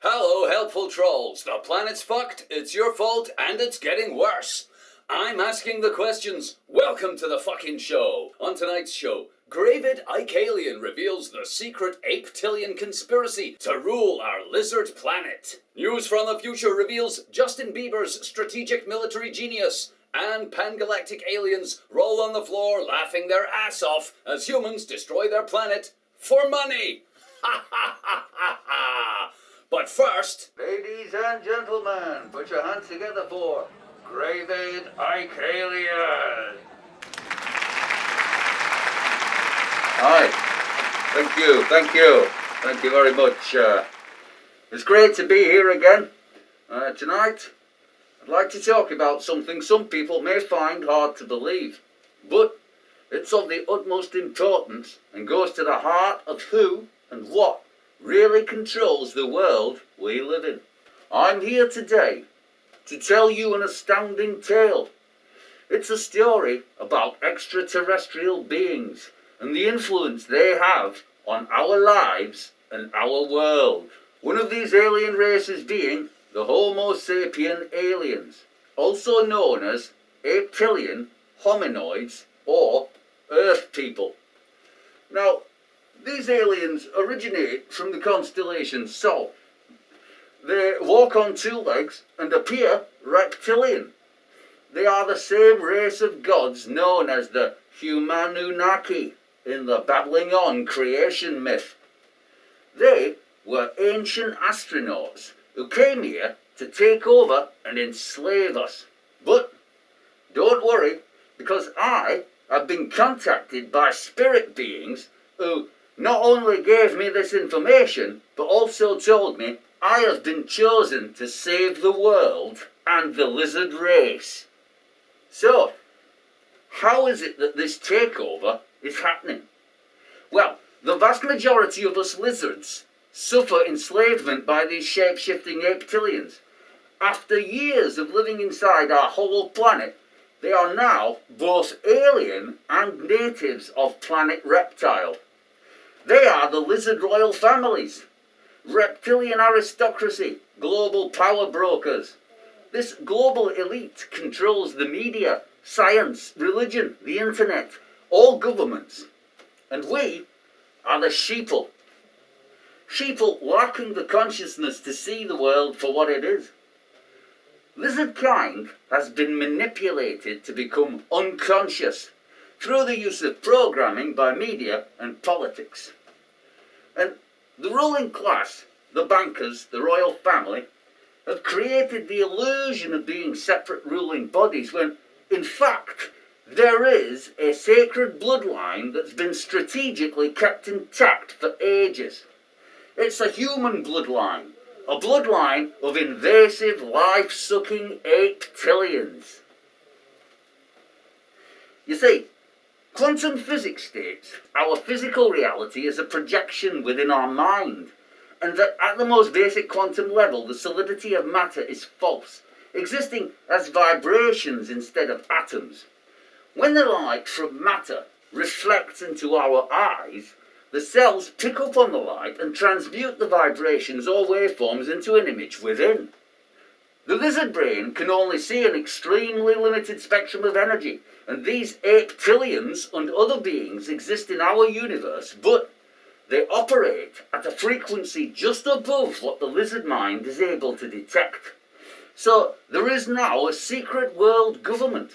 Hello, helpful trolls. The planet's fucked, it's your fault, and it's getting worse. I'm asking the questions. Welcome to the fucking show. On tonight's show, Gravid ILLHUMINATI reveals the secret APETILLIAN conspiracy to rule our lizard planet. News from the future reveals Justin Bieber's strategic military genius. And pangalactic aliens roll on the floor laughing their ass off as humans destroy their planet for money. Ha ha ha ha ha. But first, ladies and gentlemen, put your hands together for Gravid ILLHUMINATI. Hi, thank you very much. It's great to be here again. Tonight, I'd like to talk about something some people may find hard to believe, but it's of the utmost importance and goes to the heart of who and what really controls the world we live in. I'm here today to tell you an astounding tale. It's a story about extraterrestrial beings and the influence they have on our lives and our world. One of these alien races being the Homo sapien aliens, also known as APETILLIAN hominoids or Earth people. Now, these aliens originate from the constellation Sol. They walk on two legs and appear reptilian. They are the same race of gods known as the ILLHUMINATI in the babbling on creation myth. They were ancient astronauts who came here to take over and enslave us. But don't worry, because I have been contacted by spirit beings who not only gave me this information, but also told me I have been chosen to save the world and the lizard race. So, how is it that this takeover is happening? Well, the vast majority of us lizards suffer enslavement by these shape-shifting APETILLIANs. After years of living inside our hollow planet, they are now both alien and natives of planet Reptile. They are the lizard royal families, reptilian aristocracy, global power brokers. This global elite controls the media, science, religion, the internet, all governments. And we are the sheeple. Sheeple lacking the consciousness to see the world for what it is. Lizard kind has been manipulated to become unconscious through the use of programming by media and politics. And the ruling class, the bankers, the royal family, have created the illusion of being separate ruling bodies when, in fact, there is a sacred bloodline that's been strategically kept intact for ages. It's a human bloodline, a bloodline of invasive, life-sucking APETILLIANs. You see, quantum physics states our physical reality is a projection within our mind, and that at the most basic quantum level, the solidity of matter is false, existing as vibrations instead of atoms. When the light from matter reflects into our eyes, the cells pick up on the light and transmute the vibrations or waveforms into an image within. The lizard brain can only see an extremely limited spectrum of energy, and these APETILLIANs and other beings exist in our universe, but they operate at a frequency just above what the lizard mind is able to detect. So there is now a secret world government,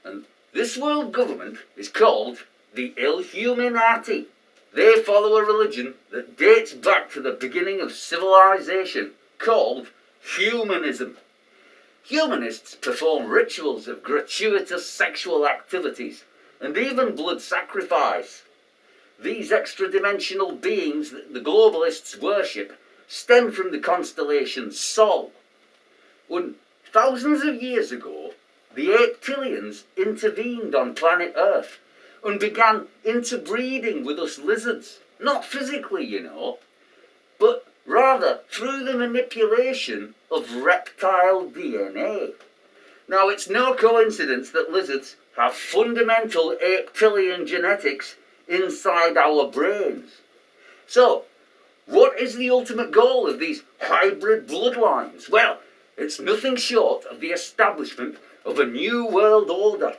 and this world government is called the ILLHUMINATI. They follow a religion that dates back to the beginning of civilization, called humanism. Humanists perform rituals of gratuitous sexual activities and even blood sacrifice. These extra-dimensional beings that the globalists worship stem from the constellation Sol. When thousands of years ago, the APETILLIANs intervened on planet Earth and began interbreeding with us lizards. Not physically, you know, but rather through the manipulation of reptile DNA. Now, it's no coincidence that lizards have fundamental APETILLIAN genetics inside our brains. So, What is the ultimate goal of these hybrid bloodlines? Well, it's nothing short of the establishment of a new world order.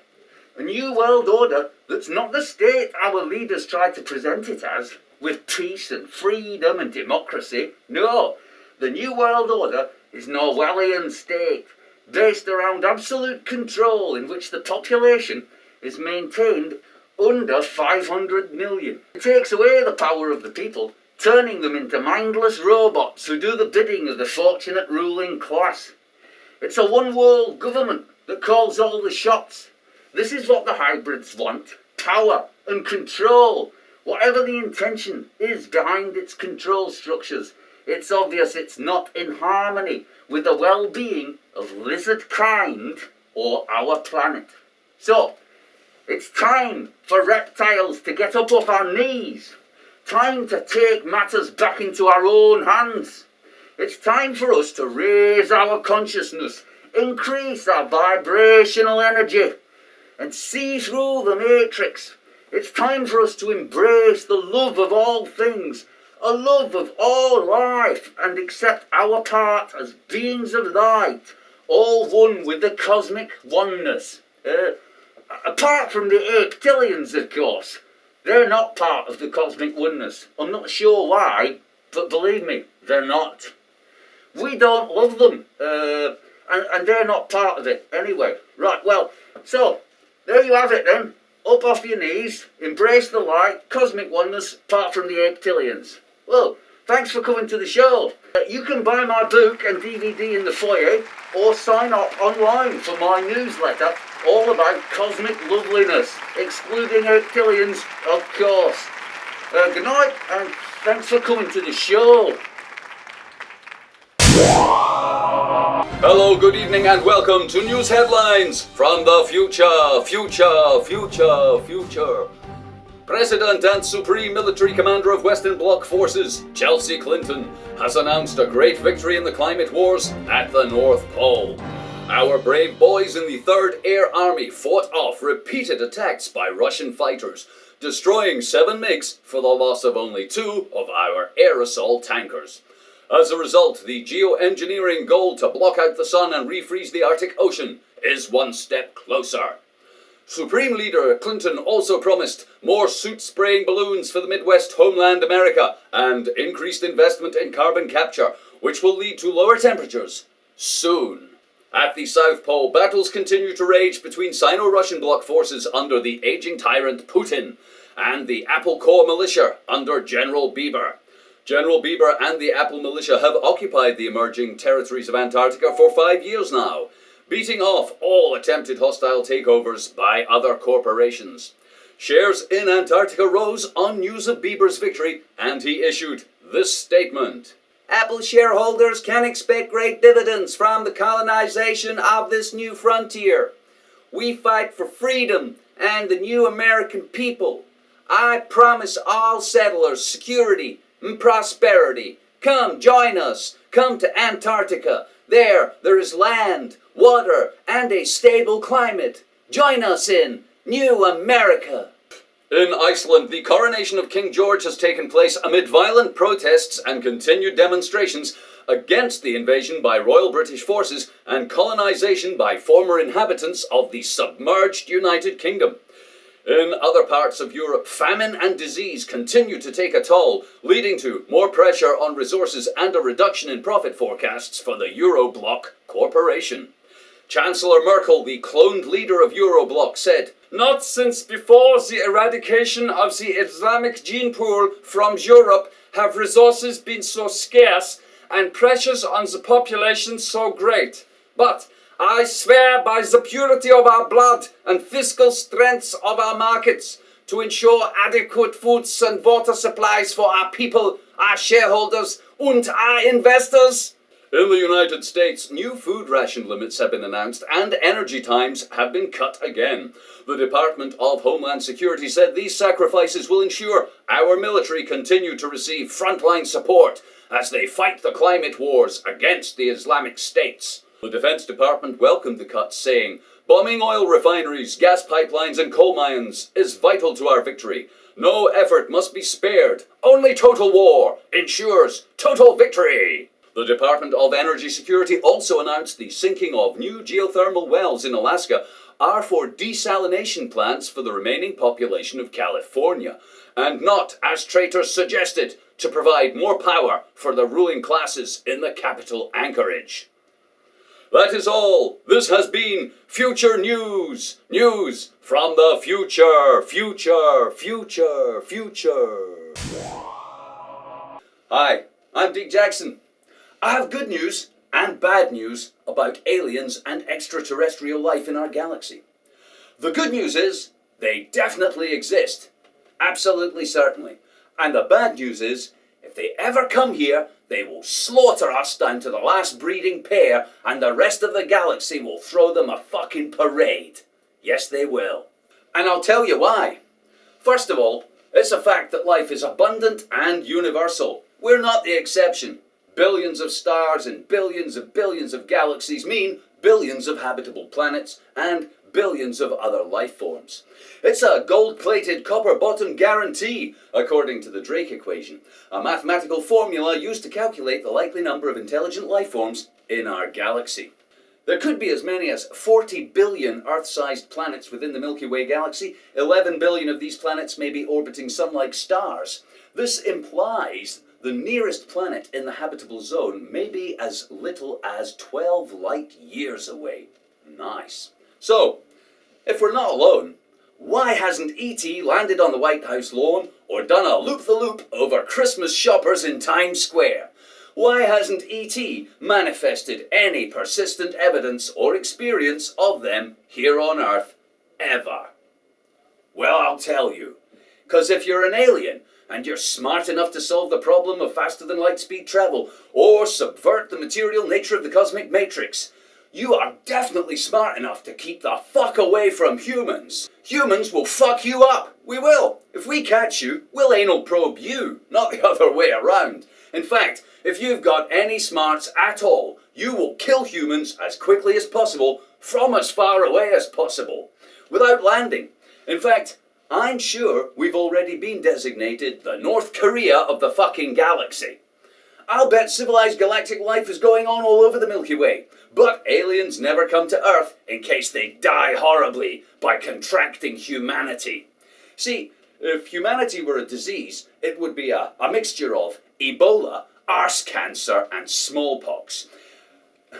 A new world order that's not the state our leaders try to present it as, with peace and freedom and democracy. No, the new world order is an Orwellian state, based around absolute control in which the population is maintained under 500 million. It takes away the power of the people, turning them into mindless robots who do the bidding of the fortunate ruling class. It's a one-world government that calls all the shots. This is what the hybrids want: power and control. Whatever the intention is behind its control structures, it's obvious it's not in harmony with the well-being of lizard kind or our planet. So, it's time for reptiles to get up off our knees. Time to take matters back into our own hands. It's time for us to raise our consciousness, increase our vibrational energy, and see through the matrix. It's time for us to embrace the love of all things, a love of all life, and accept our part as beings of light, all one with the cosmic oneness. Apart from the APETILLIANs, of course. They're not part of the cosmic oneness. I'm not sure why, but believe me, they're not. We don't love them, and they're not part of it anyway. Right, well, so, there you have it then. Up off your knees, embrace the light, cosmic oneness, apart from the APETILLIANs. Well, thanks for coming to the show. You can buy my book and DVD in the foyer, or sign up online for my newsletter, all about cosmic loveliness, excluding APETILLIANs, of course. Good night, and thanks for coming to the show. Hello, good evening, and welcome to News Headlines from the future. President and Supreme Military Commander of Western Bloc Forces, Chelsea Clinton, has announced a great victory in the climate wars at the North Pole. Our brave boys in the 3rd Air Army fought off repeated attacks by Russian fighters, destroying 7 MiGs for the loss of only 2 of our air assault tankers. As a result, the geoengineering goal to block out the sun and refreeze the Arctic Ocean is one step closer. Supreme Leader Clinton also promised more soot-spraying balloons for the Midwest homeland America and increased investment in carbon capture, which will lead to lower temperatures soon. At the South Pole, battles continue to rage between Sino-Russian bloc forces under the aging tyrant Putin and the Apple Corps militia under General Bieber. General Bieber and the Apple militia have occupied the emerging territories of Antarctica for 5 years now, beating off all attempted hostile takeovers by other corporations. Shares in Antarctica rose on news of Bieber's victory, and he issued this statement. Apple shareholders can expect great dividends from the colonization of this new frontier. We fight for freedom and the new American people. I promise all settlers security and prosperity. Come join us. Come to Antarctica. There is land, water, and a stable climate. Join us in New America. In Iceland, the coronation of King George has taken place amid violent protests and continued demonstrations against the invasion by Royal British forces and colonization by former inhabitants of the submerged United Kingdom. In other parts of Europe, famine and disease continue to take a toll, leading to more pressure on resources and a reduction in profit forecasts for the Eurobloc Corporation. Chancellor Merkel, the cloned leader of Eurobloc, said, "Not since before the eradication of the Islamic gene pool from Europe have resources been so scarce and pressures on the population so great. But I swear by the purity of our blood and fiscal strengths of our markets to ensure adequate foods and water supplies for our people, our shareholders, and our investors." In the United States, new food ration limits have been announced and energy times have been cut again. The Department of Homeland Security said these sacrifices will ensure our military continue to receive frontline support as they fight the climate wars against the Islamic states. The Defense Department welcomed the cuts, saying, "Bombing oil refineries, gas pipelines and coal mines is vital to our victory. No effort must be spared. Only total war ensures total victory. The Department of Energy Security also announced the sinking of new geothermal wells in Alaska are for desalination plants for the remaining population of California, and not, as traitors suggested, to provide more power for the ruling classes in the capital Anchorage. That is all. This has been Future News. News from the future, future, future, future. Hi, I'm Deke Jackson. I have good news and bad news about aliens and extraterrestrial life in our galaxy. The good news is they definitely exist. Absolutely certainly. And the bad news is if they ever come here, they will slaughter us down to the last breeding pair, and the rest of the galaxy will throw them a fucking parade. Yes, they will. And I'll tell you why. First of all, it's a fact that life is abundant and universal. We're not the exception. Billions of stars and billions of galaxies mean billions of habitable planets and billions of other life forms. It's a gold-plated, copper-bottom guarantee, according to the Drake equation, a mathematical formula used to calculate the likely number of intelligent life forms in our galaxy. There could be as many as 40 billion Earth-sized planets within the Milky Way galaxy. 11 billion of these planets may be orbiting sun-like stars. This implies the nearest planet in the habitable zone may be as little as 12 light years away. Nice. So, if we're not alone, why hasn't E.T. landed on the White House lawn or done a loop-the-loop over Christmas shoppers in Times Square? Why hasn't E.T. manifested any persistent evidence or experience of them here on Earth ever? Well, I'll tell you. 'Cause if you're an alien and you're smart enough to solve the problem of faster-than-light-speed travel or subvert the material nature of the cosmic matrix, you are definitely smart enough to keep the fuck away from humans. Humans will fuck you up. We will. If we catch you, we'll anal probe you, not the other way around. In fact, if you've got any smarts at all, you will kill humans as quickly as possible from as far away as possible, without landing. In fact, I'm sure we've already been designated the North Korea of the fucking galaxy. I'll bet civilized galactic life is going on all over the Milky Way, but aliens never come to Earth in case they die horribly by contracting humanity. See, if humanity were a disease, it would be a mixture of Ebola, arse cancer, and smallpox.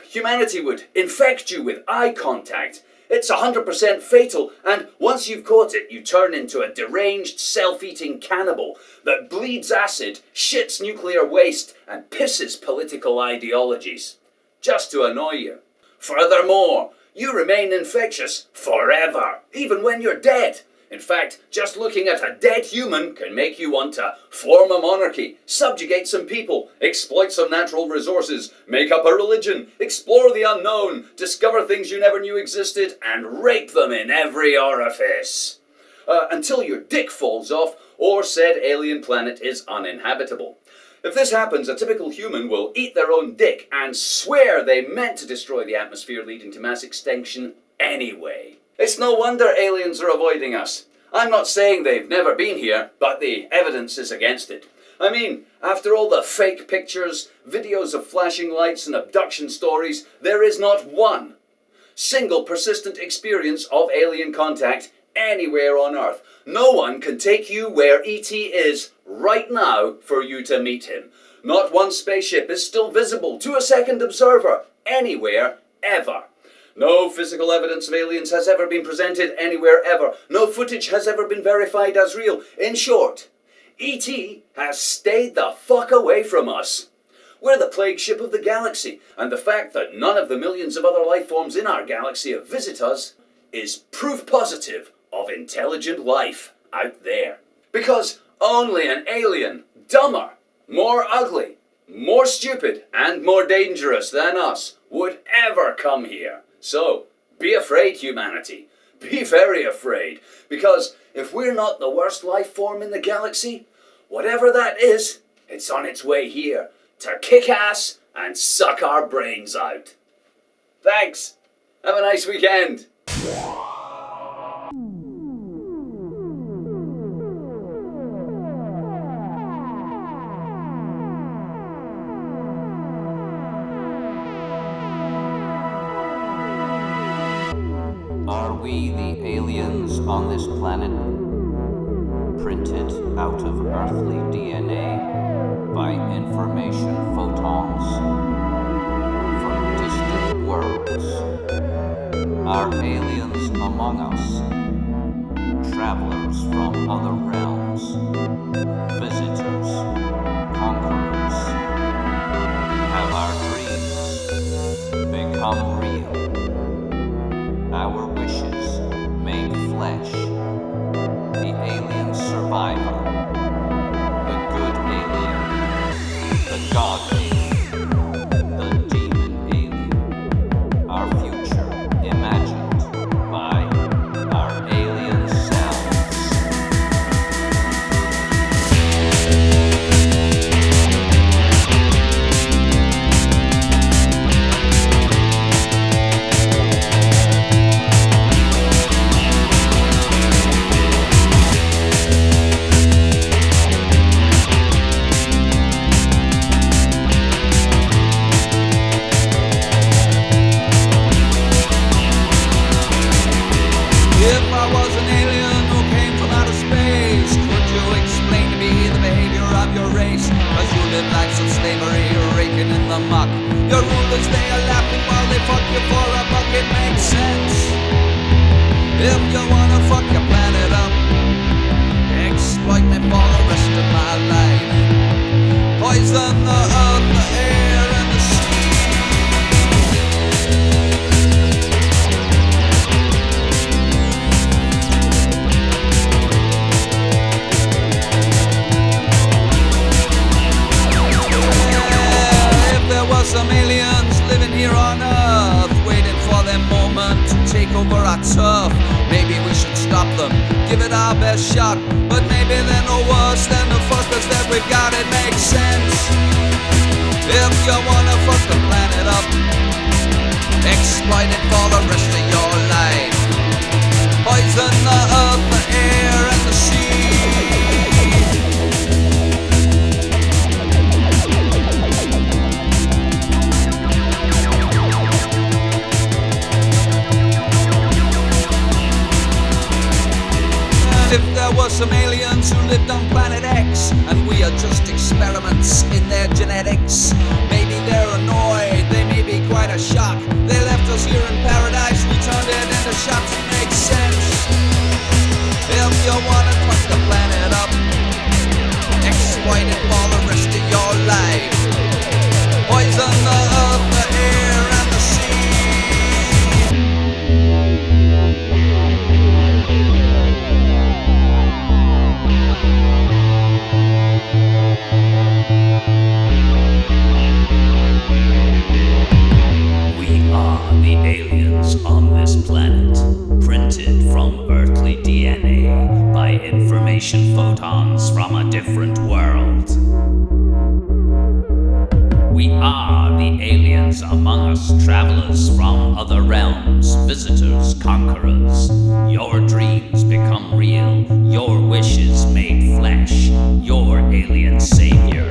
Humanity would infect you with eye contact. It's 100% fatal, and once you've caught it, you turn into a deranged, self-eating cannibal that bleeds acid, shits nuclear waste, and pisses political ideologies. Just to annoy you. Furthermore, you remain infectious forever, even when you're dead. In fact, just looking at a dead human can make you want to form a monarchy, subjugate some people, exploit some natural resources, make up a religion, explore the unknown, discover things you never knew existed, and rape them in every orifice. Until your dick falls off or said alien planet is uninhabitable. If this happens, a typical human will eat their own dick and swear they meant to destroy the atmosphere, leading to mass extinction anyway. It's no wonder aliens are avoiding us. I'm not saying they've never been here, but the evidence is against it. I mean, after all the fake pictures, videos of flashing lights and abduction stories, there is not one single persistent experience of alien contact anywhere on Earth. No one can take you where E.T. is right now for you to meet him. Not one spaceship is still visible to a second observer anywhere ever. No physical evidence of aliens has ever been presented anywhere ever. No footage has ever been verified as real. In short, E.T. has stayed the fuck away from us. We're the plague ship of the galaxy, and the fact that none of the millions of other life forms in our galaxy have visited us is proof positive of intelligent life out there. Because only an alien, dumber, more ugly, more stupid, and more dangerous than us would ever come here. So, be afraid, humanity. Be very afraid. Because if we're not the worst life form in the galaxy, whatever that is, it's on its way here to kick ass and suck our brains out. Thanks. Have a nice weekend. we the aliens on this planet, printed out of earthly DNA by information photons from distant worlds? Are aliens among us, travelers from other realms, visitors, conquerors? Have our dreams become real? Our wishes made flesh? The alien survivor, the good alien, the god alien, the demon alien, our future imagined by our alien selves. If I was an alien who came from outer space, could you explain to me the behavior of your race? Cause you live lives of slavery, raking in the muck. Your rulers, they are laughing while they fuck you for a buck. It makes sense. If you wanna fuck your planet up, exploit me for the rest of my life. Poison the earth, the air, and the sea. Some aliens living here on Earth, waiting for their moment to take over our turf. Maybe we should stop them, give it our best shot. But maybe they're no worse than the fuckers that we've got. It makes sense. If you wanna fuck the planet up, exploit it for the rest of your life. Poison the earth, the air, and the sea. If there were some aliens who lived on planet X, and we are just experiments in their genetics, maybe they're annoyed, they may be quite a shock. They left us here in paradise, we turned it into shops. It makes sense. If you wanna fuck the planet up, exploit it for the rest of your life. Poison the earth, the air, and the sea. The aliens on this planet, printed from earthly DNA by information photons from a different world. We are the aliens among us, travelers from other realms, visitors, conquerors. Your dreams become real, your wishes made flesh, your alien savior,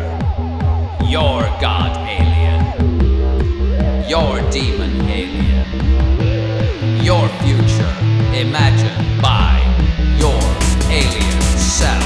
your god alien, your demon alien, your future imagined by your alien self.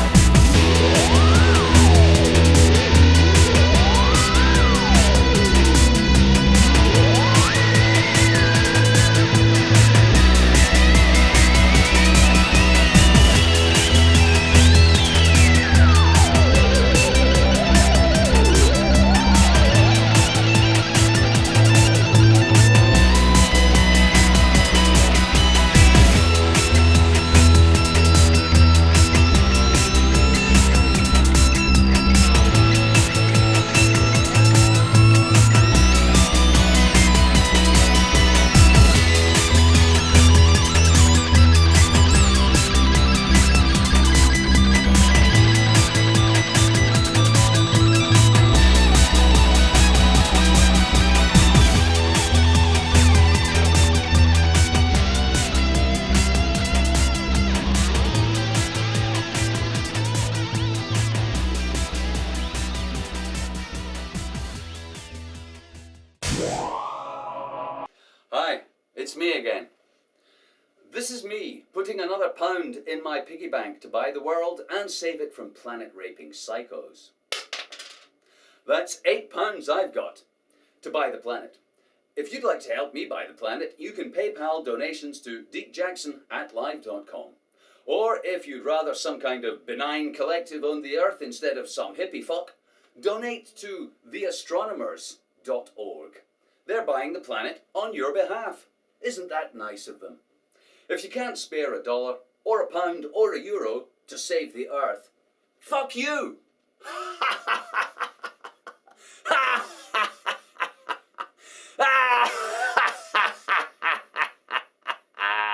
Hi, it's me again. This is me putting another pound in my piggy bank to buy the world and save it from planet-raping psychos. That's £8 I've got to buy the planet. If you'd like to help me buy the planet, you can PayPal donations to deekjackson@live.com. Or if you'd rather some kind of benign collective own the earth instead of some hippie fuck, donate to theastronomers.org. They're buying the planet on your behalf. Isn't that nice of them? If you can't spare $1 or £1 or €1 to save the earth, fuck you!